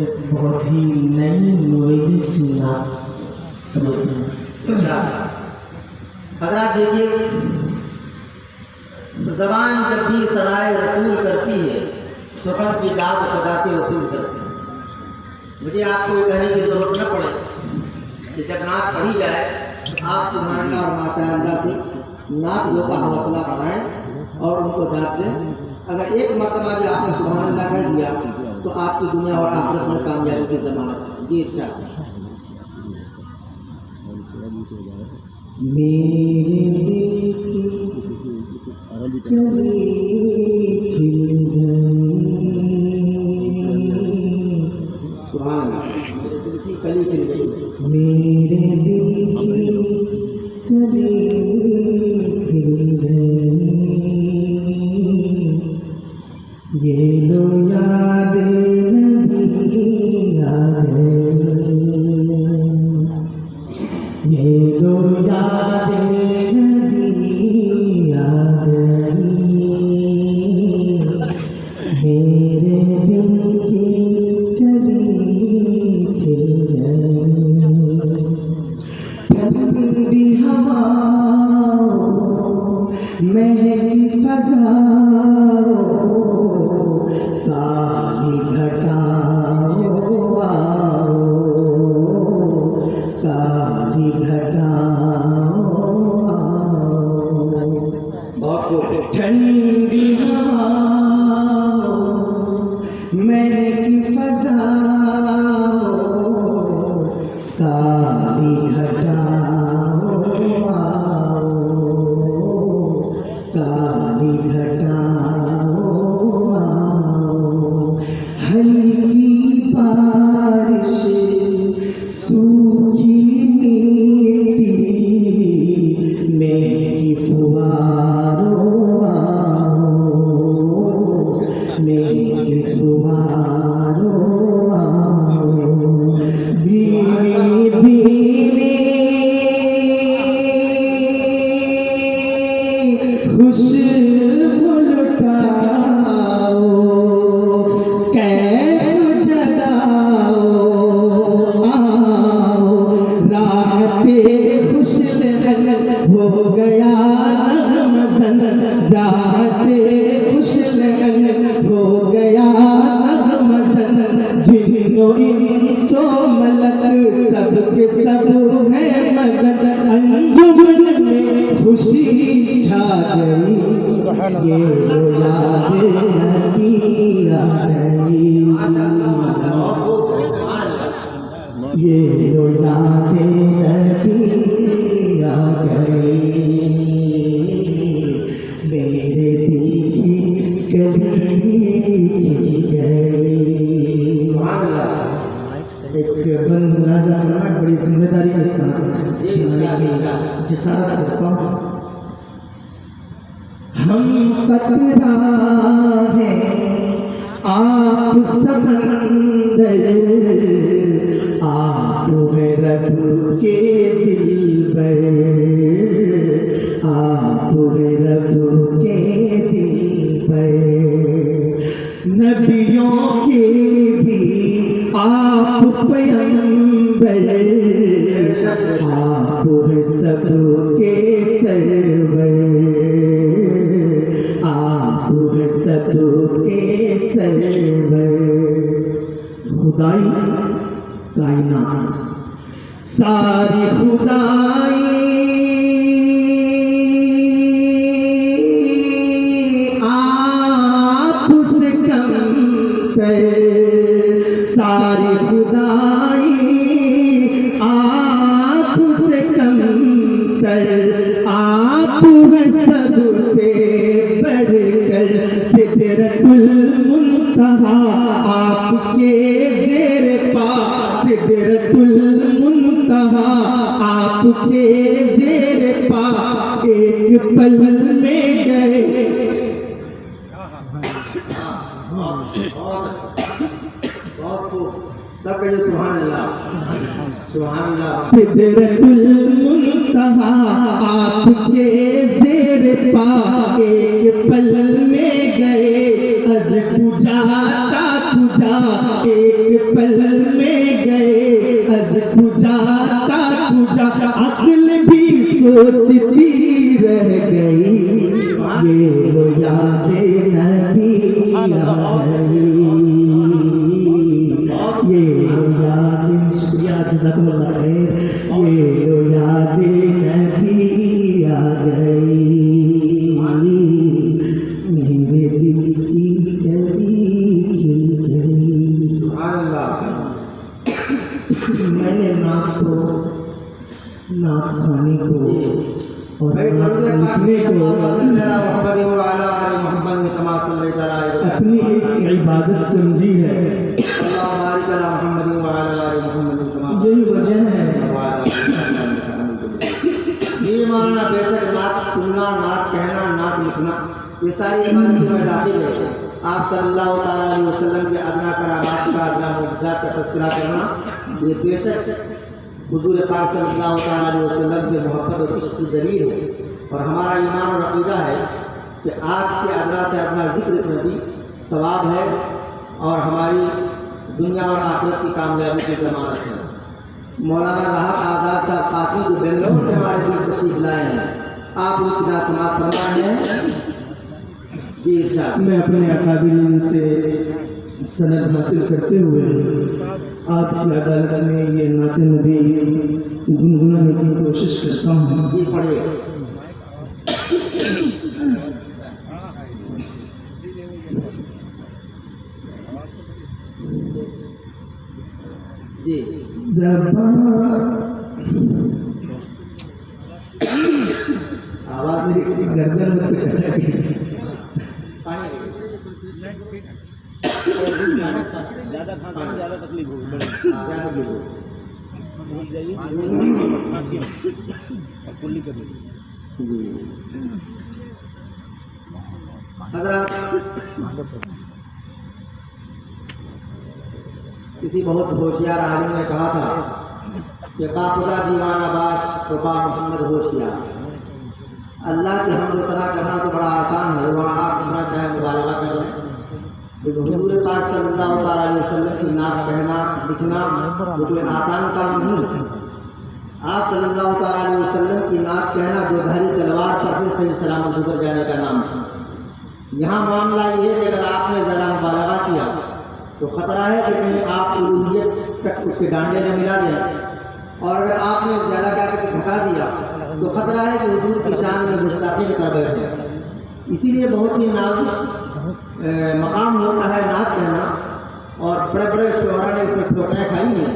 एक बहुत ही नई नवेली सीना समझते हैं। हजरात देखिए, ज़बान जब भी सराय रसूल करती है, सुखन की दाद खुदा से वसूल करती है। मुझे आपको ये कहने की ज़रूरत न पड़े कि जब नात पढ़ी जाए तो आप सुभान अल्लाह और माशाअल्लाह से नात लोगों का हौसला बढ़ाएं और उनको दाद दें। अगर एक मरतबा भी आपने सुभान अल्लाह कह दिया तो आपकी दुनिया और आखिरत में कामयाबी की ज़मानत है। जी इरशाद। मेरे कली खिल गई। मेरे दिल की कली खिल गई, ये लो याद नबी आ गई, ये लो याद नबी आ गई, मेरे दिल की कली खिल गई। ठंडी हवाओं महकी फज़ाओं काली घटाओं आओ, काली घटाओं आओ। ठंडी हवाओं महकी फज़ाओं काली घटाओं आओ, काली घटाओं आओ। हल्की बारिश सूखी मिट्टी मेरी फुहारों आओ, मेरी फुहारों आओ। भीनी भीनी खुशबू लुटाओ, कैफ जगाओ, आओ राहते खुश रहन हो गया नगमज़न, राहते खुश रहन हो गया नगमज़न। जिन्नो इंसो मलक सब के सब है मगन, अंजुमन में खुशी छा गई, ये लो याद नबी आ गई, ये लो याद नबी आ गई, मेरे दिल की कली खिल गई। एक बंद मुनाज़ा करना बड़ी जिम्मेदारी के साथ सुनाने की जसारत करता हूँ। हम कतरा हैं आप समंदर, आप है रब के दिलबर, आप है रब के दिलबर। नबियों के भी आप पैगंबर, आप है सबके सरवर, आप है सबके सरवर। खुदाई कायनात सारी खुदाई आप से कम कर, सारी खुदाई आप से कम कर, आप है सबसे बढ़कर। सिदरतुल मुंतहा आपके ज़ेर पा, सिदरतुल मुंतहा आपके ज़ेर पा, एक पल में गए। सब कहिए सुभान अल्लाह, सुभान अल्लाह। सिदरतुल मुंतहा आपके ज़ेर पा, एक पल में गए। अज बुझाता बुझा एक पल में गए, अज बुझाता बुझा अक्ल भी सोचती रह गई, ये वो यादें नबी आ गई, ये वो यादें, शुक्रिया जज़ाकुमुल्लाह खैर, ये वो यादें नबी आ गई, मेरे दिल की गली खिल गई। सुभान अल्लाह। मैंने नाक खाने को और लिखने को अपनी एक इबादत समझी है, यही वजह है। ये मानना बेशक नात सुनना, नात कहना, नात लिखना, ये सारी इबादतों में दाखिल है। आप सल्लल्लाहु अलैहि वसल्लम के अदना करामात का, अदना मुअज्जिज़ात का तज़किरा करना, ये बेशक हुज़ूर पाक सल्लल्लाहु अलैहि वसल्लम से मोहब्बत और इश्क की दलील है। और हमारा ईमान और अक़ीदा है कि आपके अदना से अदना ज़िक्र नबी सवाब है और हमारी दुनिया और आखिरत की कामयाबी की ज़मानत है। मौलाना राहत आज़ाद साहब कासमी जो बेंगलोर से हमारे बीच तशरीफ़ लाए हैं, आप उनकी समाअत फरमाए हैं। जी इरशाद। मैं अपने अकाबिरीन से सनद हासिल करते हुए आपकी अदालत में ये नाते नबी गुनगुनाने की कोशिश करता हूँ। ये पढ़िए। जी आवाज़ मेरी गर्दन में कुछ अटक गई। ज़्यादा खाना ज़्यादा तकलीफ होगी, कुल्ली कर किसी बहुत होशियार आलिम ने कहा था कि बाखुदा दीवाना बाश सोबा मोहम्मद होशियार। अल्लाह की हमद सलाह करना तो बड़ा आसान है, वहाँ आप अपना चाहे मुबालगा कर लें। हुज़ूर पाक सल्लल्लाहु अलैहि वसल्लम की नात कहना लिखना वो कोई आसान काम नहीं है। आप सल्लल्लाहु अलैहि वसल्लम की नात कहना जो धारी तलवार पर से सही सलामत गुजर जाने का नाम है। यहाँ मामला ये है कि अगर आपने ज़रा मुबालगा किया तो ख़तरा है कि कहीं आप उलूहियत तक उसके डांडे में मिला जाए, और अगर आपने ज़्यादा क्या करके घटा दिया तो ख़तरा है कि हुज़ूर की शान में गुस्ताखी कर बैठे। इसीलिए बहुत ही नाजुक मकाम होता है नात कहना, और बड़े बड़े शोहरा ने इसमें ठोकरें खाई हैं।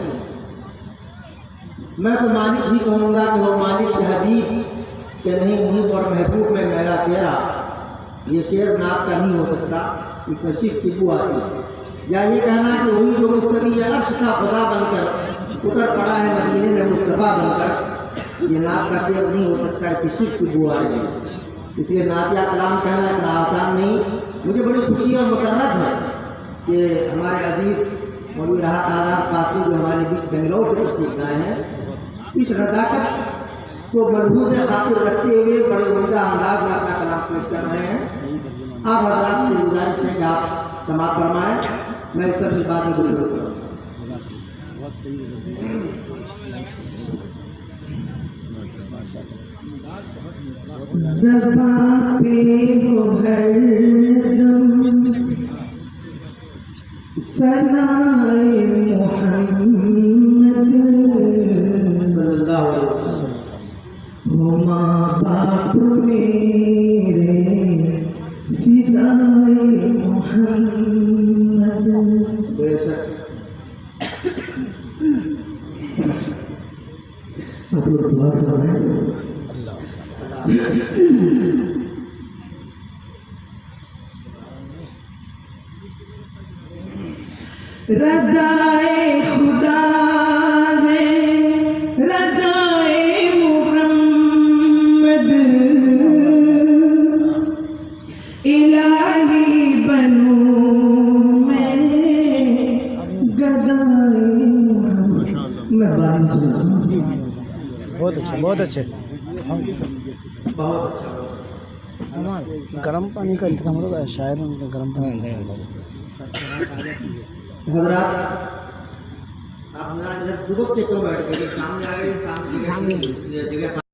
मैं तो मालिक ही कहूँगा कि वो मालिक के हबीब के नहीं मुँह और महबूब में मेरा तेरा, ये शेर नात का नहीं हो सकता, इसमें शिव की बू आती है। या ये कहना कि वही जो मुस्तवी अर्श था खुदा बनकर उतर पड़ा है मदीने में मुस्तफ़ा बनकर, ये नात का शेर नहीं हो सकता, इससे शिव की बू आएगी। इसलिए नातिया कलाम कहना इतना आसान नहीं। मुझे बड़ी खुशी और मुसर्रत है कि हमारे अजीज़ मौलवी राहत आज़ाद कासमी जो हमारे बीच बेंगलोर से तशरीफ़ लाए हैं, इस नज़ाकत को मलहूज़ खातिर रखते हुए बड़े उम्दा अंदाज में अपना कलाम पेश कर रहे हैं। आप हज़रात से गुजारिश है कि आप समाअत फरमाएं, मैं इस पर अपनी बात में गुज़र करूँ। ज़बां पे हो हरदम सनाए मोहम्मद सल्लल्लाहु अलैहि वसल्लम। हो माँ बाप मेरे फिदाए मोहम्मद। बेशक आप लोग दुआ फरमाएं। रज़ाए खुदा है रज़ाए मोहम्मद, इलाही बनूं मैं गदाए मोहम्मद। मैं बात में सुना। बहुत अच्छे, बहुत अच्छे। बहुत अच्छा। गर्म पानी का इंतजाम होगा शायद उनका गर्म पानी हजरात आप मेरा इधर दुबक के क्यों बैठ गए सामने आ गए सामने जगह